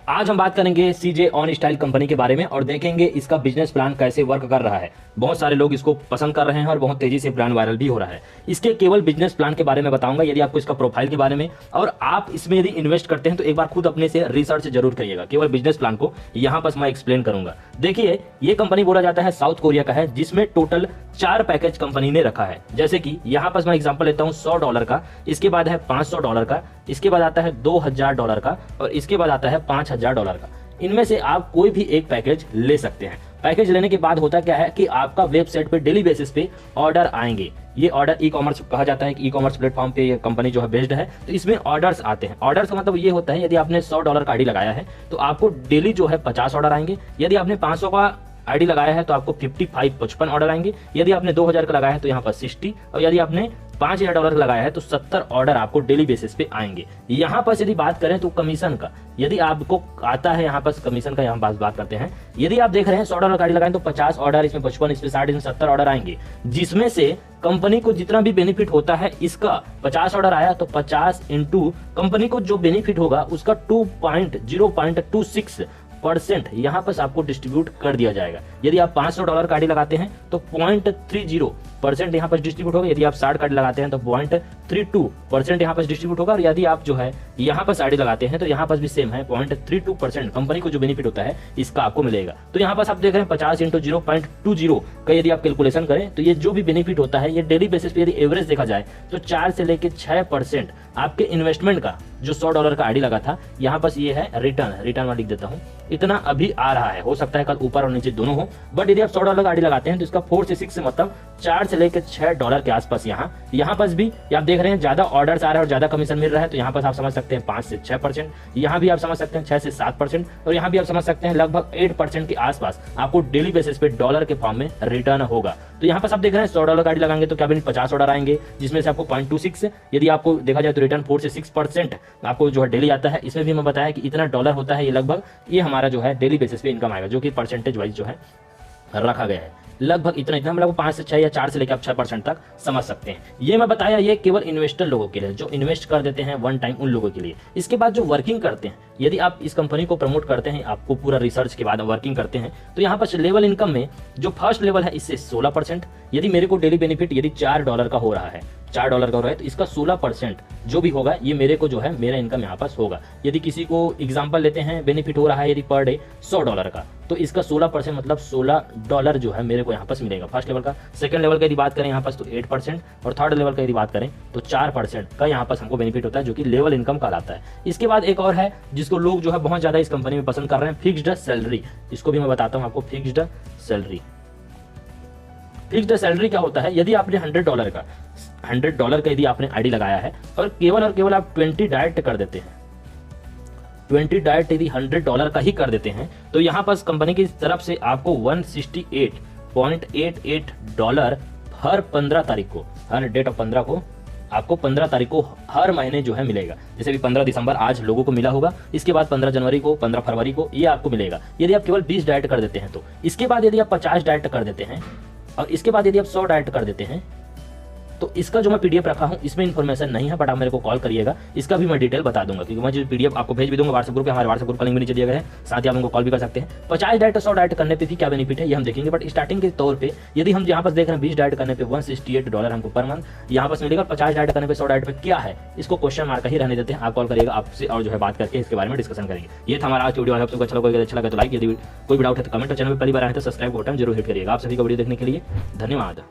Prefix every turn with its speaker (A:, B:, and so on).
A: आज हम बात करेंगे सीजे ऑन स्टाइल कंपनी के बारे में और देखेंगे इसका बिजनेस प्लान कैसे वर्क कर रहा है। बहुत सारे लोग इसको पसंद कर रहे हैं और बहुत तेजी से ब्रांड वायरल भी हो रहा है। इसके केवल बिजनेस प्लान के बारे में बताऊंगा, यदि आपको इसका प्रोफाइल के बारे में और आप इसमें यदि इन्वेस्ट करते हैं तो एक बार खुद अपने से रिसर्च जरूर करिएगा। केवल बिजनेस प्लान को यहाँ पर मैं एक्सप्लेन करूंगा। देखिए, ये कंपनी बोला जाता है साउथ कोरिया का है, जिसमें टोटल 4 पैकेज कंपनी ने रखा है। जैसे कि यहाँ पर मैं एग्जांपल लेता हूँ $100 का, इसके बाद है $500 का, इसके बाद आता है $2000 का और इसके बाद आता है $5000 का। इनमें से आप कोई भी एक पैकेज ले सकते हैं। पैकेज लेने के बाद होता क्या है कि आपका वेबसाइट पे डेली बेसिस पे ऑर्डर आएंगे। ये ऑर्डर ई कॉमर्स कहा जाता है कि ई कॉमर्स प्लेटफॉर्म पे ये कंपनी जो है बेस्ड है, तो इसमें ऑर्डर्स आते हैं। ऑर्डर्स का मतलब ये होता है, यदि आपने $100 का आईडी लगाया है तो आपको डेली जो है 50 ऑर्डर आएंगे। यदि आपने 500 का आईडी लगाया है तो आपको 55 ऑर्डर आएंगे। यदि आपने 2000 का लगाया है तो यहाँ पर 60 और यदि आपने $5000 लगाया है तो 70 ऑर्डर आपको डेली बेसिस पे आएंगे। यहाँ पर यदि बात करें तो कमीशन का, यदि आपको आता है यहाँ पर कमीशन का, यहाँ पास बात करते हैं। यदि आप देख रहे हैं $100 गाड़ी लगाएं तो 50 ऑर्डर, इसमें 55, इसमें 60, इसमें 70 ऑर्डर आएंगे, जिसमें से कंपनी को जितना भी बेनिफिट होता है, इसका 50 ऑर्डर आया तो 50 इंटू कंपनी को जो बेनिफिट होगा उसका 2.026% यहाँ पर आपको डिस्ट्रीब्यूट कर दिया जाएगा। यदि आप $500 का आईडी लगाते हैं तो 0.30% यहाँ पर डिस्ट्रीब्यूट होगा। यदि आप 60 का आईडी लगाते हैं तो 0.32% यहाँ पर डिस्ट्रीब्यूट होगा। और यदि आप जो है यहाँ पर आईडी लगाते हैं तो यहाँ पर भी सेम है, 0.32% कंपनी को जो बेनिफिट होता है इसका आपको मिलेगा। तो यहाँ पर आप देख रहे हैं 50 इंटू 0.20 का यदि आप कैलकुलेशन करें तो ये जो भी बेनिफिट होता है ये डेली बेसिस पे यदि एवरेज देखा जाए तो 4 से लेकर 6% आपके इन्वेस्टमेंट का जो $100 का आईडी लगा था, यहाँ पर ये है रिटर्न में लिख देता हूँ, इतना अभी आ रहा है। हो सकता है कल ऊपर और नीचे दोनों हो, बट यदि आप $100 का आईडी लगाते हैं तो इसका 4 से 6 मतलब 4 से लेकर $6 के आसपास यहाँ पर भी आप देख रहे हैं ज्यादा ऑर्डर्स आ रहा है और ज्यादा कमीशन मिल रहा है। तो यहाँ पर आप समझ सकते हैं 5 से 6%, यहाँ भी आप समझ सकते हैं 6 से 7% और यहाँ भी आप समझ सकते हैं लगभग 8% के आसपास आपको डेली बेसिस पे डॉलर के फॉर्म में रिटर्न होगा। तो यहाँ पर आप देख रहे हैं $100 का आईडी लगाएंगे तो क्या 50 ऑर्डर आएंगे, जिसमें से आपको 0.26, यदि आपको देखा जाए तो रिटर्न 4 से 6% आपको जो है डेली आता है। इसमें भी मैं बताया कि इतना डॉलर होता है, ये लगभग ये हमारा जो है डेली बेसिस पे इनकम आएगा, जो कि परसेंटेज वाइज जो है रखा गया है। लगभग इतना मतलब 5 से 6 या 4 से लेकर आप 6% तक समझ सकते हैं। ये मैं बताया, ये केवल इन्वेस्टर लोगों के लिए जो इन्वेस्ट कर देते हैं वन टाइम, उन लोगों के लिए। इसके बाद जो वर्किंग करते हैं, यदि आप इस कंपनी को प्रमोट करते हैं, आपको पूरा रिसर्च के बाद वर्किंग करते हैं, तो यहाँ पर लेवल इनकम में जो फर्स्ट लेवल है इससे 16%। यदि मेरे को डेली बेनिफिट यदि $4 का हो रहा है, $4 का हो रहा है तो इसका 16% जो भी होगा ये मेरे को जो है मेरा इनकम यहाँ पास होगा। यदि किसी को एग्जांपल लेते हैं, बेनिफिट हो रहा है यदि पर डे $100 का, तो इसका 16% मतलब $16 जो है मेरे को यहाँ पास मिलेगा फर्स्ट लेवल का। सेकंड लेवल का यदि बात करें यहाँ पास तो 8% और थर्ड लेवल का यदि बात करें तो 4% का यहाँ पास हमको बेनिफिट होता है, जो कि लेवल इनकम कहलाता है। इसके बाद एक और है जिसको लोग जो है बहुत ज्यादा इस कंपनी में पसंद कर रहे हैं, फिक्स्ड सैलरी। इसको भी मैं बताता हूँ आपको, फिक्स्ड सैलरी। फिक्स्ड सैलरी क्या होता है, यदि आपने $100 का यदि आपने आईडी लगाया है और केवल आप 20 डायरेक्ट कर देते हैं, 20 डायरेक्ट यदि $100 का ही कर देते हैं, तो यहाँ पर कंपनी की तरफ से आपको $168.88 हर 15 तारीख को, हर डेट ऑफ 15 को आपको 15 तारीख को हर महीने जो है मिलेगा। जैसे भी 15 दिसंबर आज लोगों को मिला होगा, इसके बाद 15 जनवरी को, 15 फरवरी को ये आपको मिलेगा, यदि आप केवल 20 डायरेक्ट कर देते हैं तो। इसके बाद यदि आप 50 डायरेक्ट कर देते हैं और इसके बाद यदि आप 100 डायरेक्ट कर देते हैं तो इसका जो मैं पीडीएफ रखा हूं इसमें इन्फॉर्मेशन नहीं है, बट आप मेरे को कॉल करिएगा, इसका भी मैं डिटेल बता दूंगा, क्योंकि मैं जो पीडीएफ आपको भेज भी दूंगा व्हाट्सएप ग्रुप पे। हमारे व्हाट्सएप ग्रुप का लिंक भी नीचे दिया गया है, साथ ही आप हमको कॉल भी कर सकते हैं। 50 डायरेक्ट 100 डायरेक्ट करने पे भी क्या बेनिफिट है ये हम देखेंगे, बट स्टार्टिंग के तौर पे यदि हम यहाँ पर देख रहे हैं 20 डायरेक्ट करने पे $168 हमको पर मंथ यहाँ पर मिलेगा। 50 डायरेक्ट करने पे 100 डायरेक्ट पे क्या है, इसको क्वेश्चन मार्क ही रहने देते हैं। आप कॉल करिएगा, आपसे और जो है बात करके इसके बारे में डिस्कशन करेंगे। ये था हमारा आज वीडियो। आपको अच्छा लगा तो लाइक, यदि कोई भी डाउट है तो कमेंट, चैनल पर पहली बार आए तो सब्सक्राइब बटन जरूर हिट करिएगा। आप सभी को वीडियो देखने के लिए धन्यवाद।